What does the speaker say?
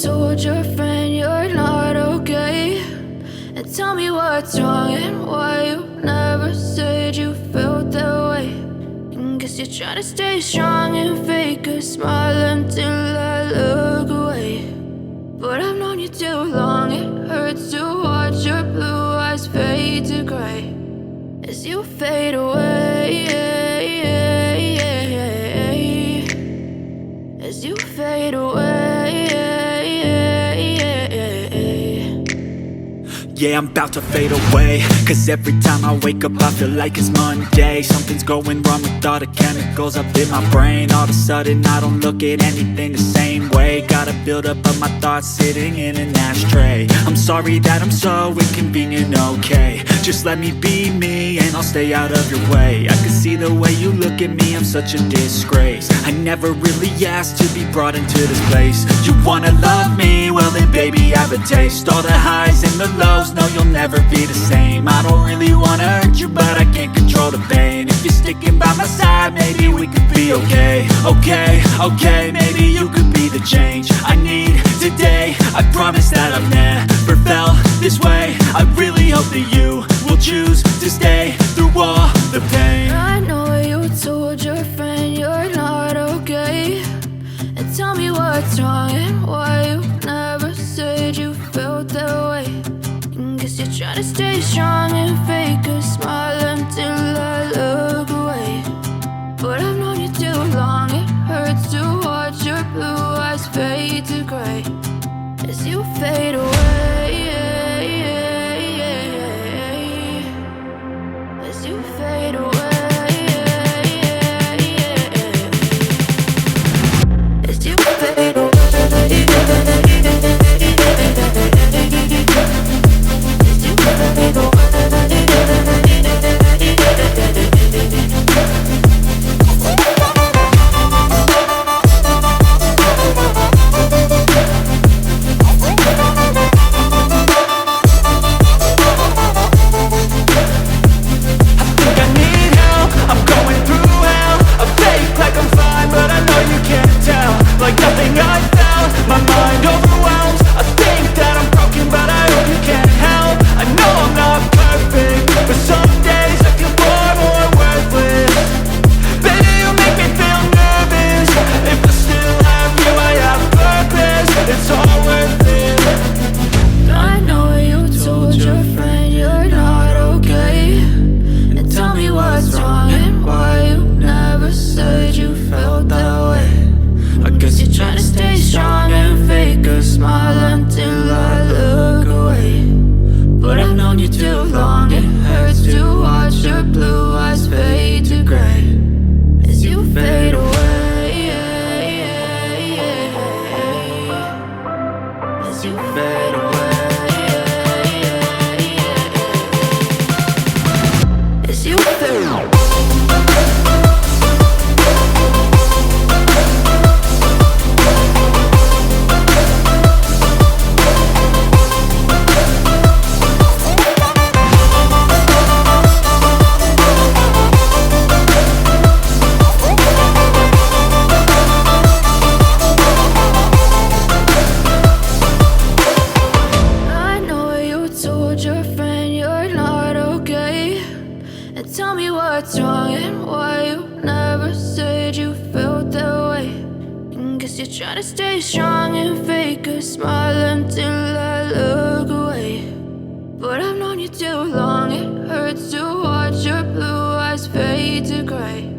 told your friend you're not okay, and tell me what's wrong and why you never said you felt that way. And guess you're trying to stay strong and fake a smile until I look away. But I've known you too long, it hurts to watch your blue eyes fade to gray as you fade away, as you fade away. Yeah, I'm about to fade away, cause every time I wake up I feel like it's Monday. Something's going wrong with all the chemicals up in my brain. All of a sudden I don't look at anything the same way. Gotta build up of my thoughts sitting in an ashtray. I'm sorry that I'm so inconvenient, okay. Just let me be me and I'll stay out of your way. I can see the way you look at me, I'm such a disgrace. I never really asked to be brought into this place. You wanna love me? Well then baby I have a taste. All the highs and the lows, no you'll never be the same. I don't really wanna hurt you but I can't control the pain. If you're sticking by my side maybe we could be okay. Okay, maybe you could be the change I need today. I promise that I've never felt this way. I really hope that you will choose to stay through all the pain. I know you told your friend you're not okay, and tell me what's wrong and why you never said you felt that way. And guess you're trying to stay strong and fake a smile until I look away. But I've known you too long, it hurts to watch your blue eyes fade to gray as you fade away, as you fade away, as you fade away. Like nothing I found, my mind overwhelms. I think that I'm broken, but I hope you can't help. I know I'm not perfect, but some days I feel far more worthless. Baby, you make me feel nervous. If I still have you, I have purpose. It's all worth it. I know you told your friend you're not okay, and tell me what's wrong and why you never said you felt that way. I guess you're trying to stay strong and fake a smile until I look away. But I've known you too long, it hurts to watch your blue eyes fade to gray as you fade away, as you fade away, as you fade away. Tell me what's wrong and why you never said you felt that way. And guess you're trying to stay strong and fake a smile until I look away. But I've known you too long, it hurts to watch your blue eyes fade to gray.